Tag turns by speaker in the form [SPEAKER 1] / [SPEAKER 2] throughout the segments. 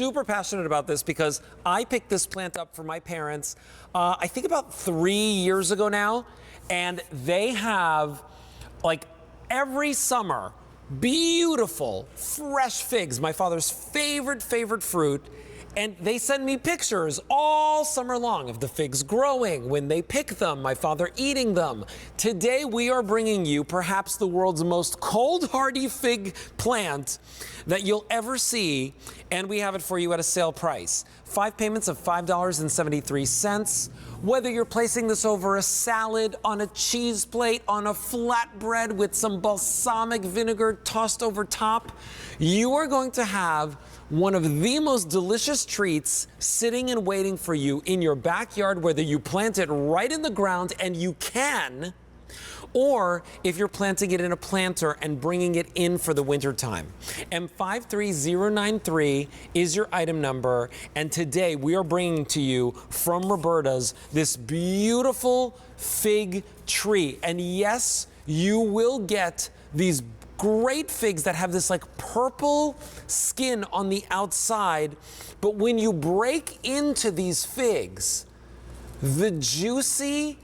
[SPEAKER 1] super passionate about this because I picked this plant up for my parents, I think about 3 years ago now, and they have, like, every summer, beautiful, fresh figs, my father's favorite fruit. And they send me pictures all summer long of the figs growing, when they pick them, my father eating them. Today we are bringing you perhaps the world's most cold-hardy fig plant that you'll ever see, and we have it for you at a sale price. 5 payments of $5.73. Whether you're placing this over a salad, on a cheese plate, on a flatbread with some balsamic vinegar tossed over top, you are going to have one of the most delicious treats sitting and waiting for you in your backyard, whether you plant it right in the ground, and you can, or if you're planting it in a planter and bringing it in for the winter time. M53093 is your item number, and today we are bringing to you from Roberta's this beautiful fig tree. And yes, you will get these great figs that have this like purple skin on the outside, but when you break into these figs, the juicy,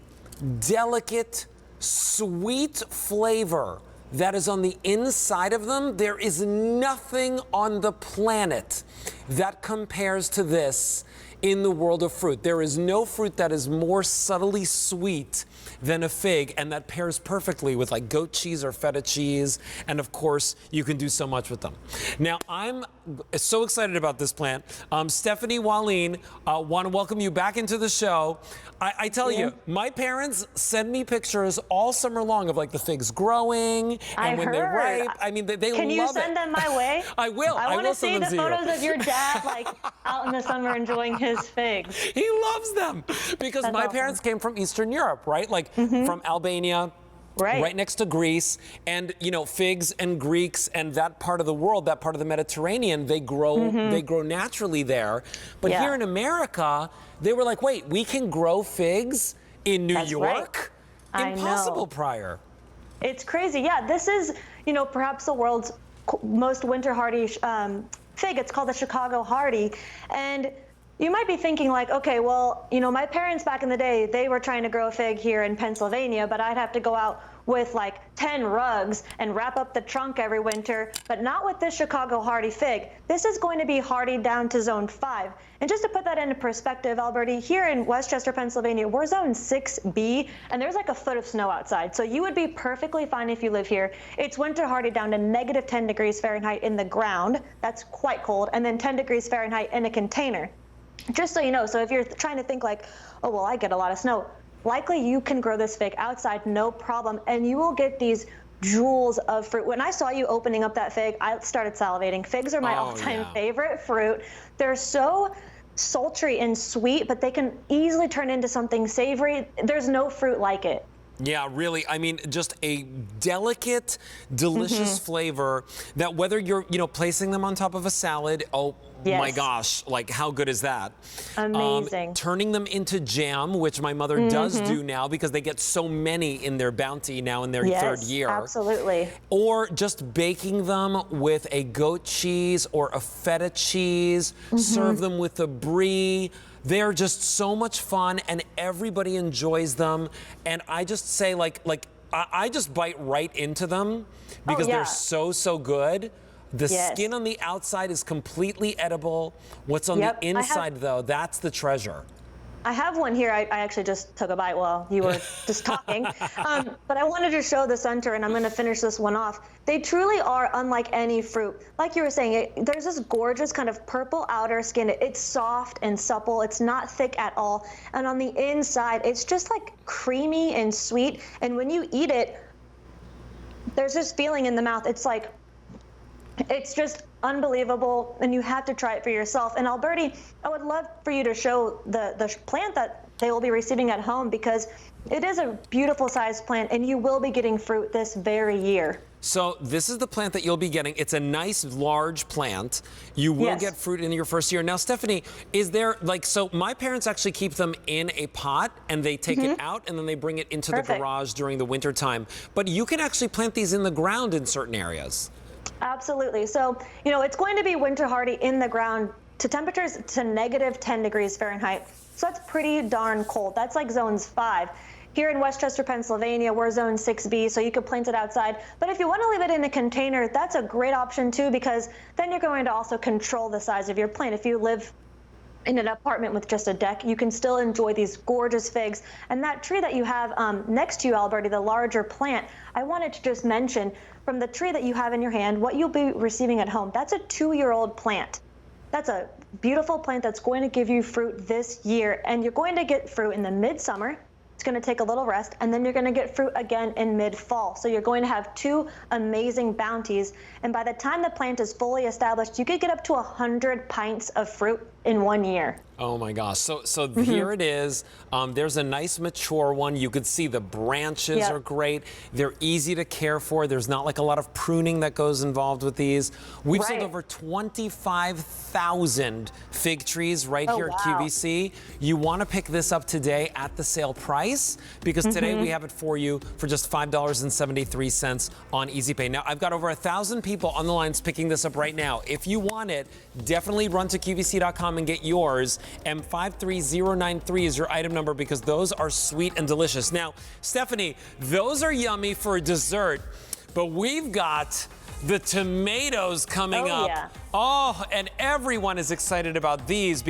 [SPEAKER 1] delicate, sweet flavor that is on the inside of them, there is nothing on the planet that compares to this in the world of fruit. There is no fruit that is more subtly sweet than a fig, and that pairs perfectly with like goat cheese or feta cheese, and of course you can do so much with them. Now I'm so excited about this plant. Stephanie Walline, want to welcome you back into the show. I tell you, my parents send me pictures all summer long of like the figs growing and when they're ripe. I mean, they love it.
[SPEAKER 2] Can you send them my way?
[SPEAKER 1] I will.
[SPEAKER 2] I want to see the
[SPEAKER 1] to
[SPEAKER 2] photos of your dad like out in the summer enjoying his figs.
[SPEAKER 1] He loves them because my parents came from Eastern Europe, right? Like from Albania. Right next to Greece, and you know, figs and Greeks and that part of the world, that part of the Mediterranean, they grow naturally there. But here in America, they were like, wait, we can grow figs in New York?
[SPEAKER 2] Right.
[SPEAKER 1] Impossible prior.
[SPEAKER 2] It's crazy. Yeah, this is, you know, perhaps the world's most winter hardy fig. It's called the Chicago Hardy. And you might be thinking like, okay, well, you know, my parents back in the day, they were trying to grow a fig here in Pennsylvania, but I'd have to go out with like 10 rugs and wrap up the trunk every winter, but not with this Chicago Hardy fig. This is going to be hardy down to zone 5. And just to put that into perspective, Alberti, here in Westchester, Pennsylvania, we're zone 6B, and there's like a foot of snow outside. So you would be perfectly fine if you live here. It's winter hardy down to negative 10 degrees Fahrenheit in the ground. That's quite cold. And then 10 degrees Fahrenheit in a container. Just so you know, so if you're trying to think like, oh, well, I get a lot of snow, likely you can grow this fig outside, no problem, and you will get these jewels of fruit. When I saw you opening up that fig, I started salivating. Figs are my all-time favorite fruit. They're so sultry and sweet, but they can easily turn into something savory. There's no fruit like it.
[SPEAKER 1] Yeah, really. I mean, just a delicate, delicious flavor that whether you're, you know, placing them on top of a salad, my gosh, like how good is that?
[SPEAKER 2] Amazing.
[SPEAKER 1] Turning them into jam, which my mother does do now because they get so many in their bounty now in their third year.
[SPEAKER 2] Absolutely.
[SPEAKER 1] Or just baking them with a goat cheese or a feta cheese, serve them with a brie. They're just so much fun, and everybody enjoys them. And I just say, I just bite right into them because they're so good. The skin on the outside is completely edible. What's on the inside, though, that's the treasure.
[SPEAKER 2] I have one here. I actually just took a bite while you were just talking. But I wanted to show the center, and I'm going to finish this one off. They truly are unlike any fruit. Like you were saying, there's this gorgeous kind of purple outer skin. It's soft and supple. It's not thick at all. And on the inside, it's just like creamy and sweet. And when you eat it, there's this feeling in the mouth. It's like, it's just unbelievable, and you have to try it for yourself. And Alberti, I would love for you to show the plant that they will be receiving at home, because it is a beautiful sized plant, and you will be getting fruit this very year.
[SPEAKER 1] So this is the plant that you'll be getting. It's a nice, large plant. You will get fruit in your first year. Now, Stephanie, is there, so my parents actually keep them in a pot, and they take it out, and then they bring it into the garage during the winter time. But you can actually plant these in the ground in certain areas.
[SPEAKER 2] Absolutely. So, you know, it's going to be winter hardy in the ground to temperatures to negative 10 degrees Fahrenheit. So that's pretty darn cold. That's like zones 5. Here in Westchester, Pennsylvania, we're zone 6B, so you could plant it outside. But if you want to leave it in a container, that's a great option too, because then you're going to also control the size of your plant. If you live in an apartment with just a deck, you can still enjoy these gorgeous figs. And that tree that you have next to you, Alberti, the larger plant, I wanted to just mention, from the tree that you have in your hand, what you'll be receiving at home, that's a 2-year-old plant. That's a beautiful plant that's going to give you fruit this year, and you're going to get fruit in the midsummer. It's going to take a little rest, and then you're going to get fruit again in mid-fall. So you're going to have 2 amazing bounties, and by the time the plant is fully established, you could get up to 100 pints of fruit in 1 year.
[SPEAKER 1] Oh my gosh. So here it is. There's a nice mature one. You could see the branches are great. They're easy to care for. There's not like a lot of pruning that goes involved with these. We've sold over 25,000 fig trees here at QVC. You want to pick this up today at the sale price, because today we have it for you for just $5.73 on Easy Pay. Now, I've got over 1,000 people on the lines picking this up right now. If you want it, definitely run to QVC.com and get yours. M53093 is your item number, because those are sweet and delicious. Now, Stephanie, those are yummy for dessert, but we've got the tomatoes coming up.
[SPEAKER 2] Yeah.
[SPEAKER 1] Oh, and everyone is excited about these.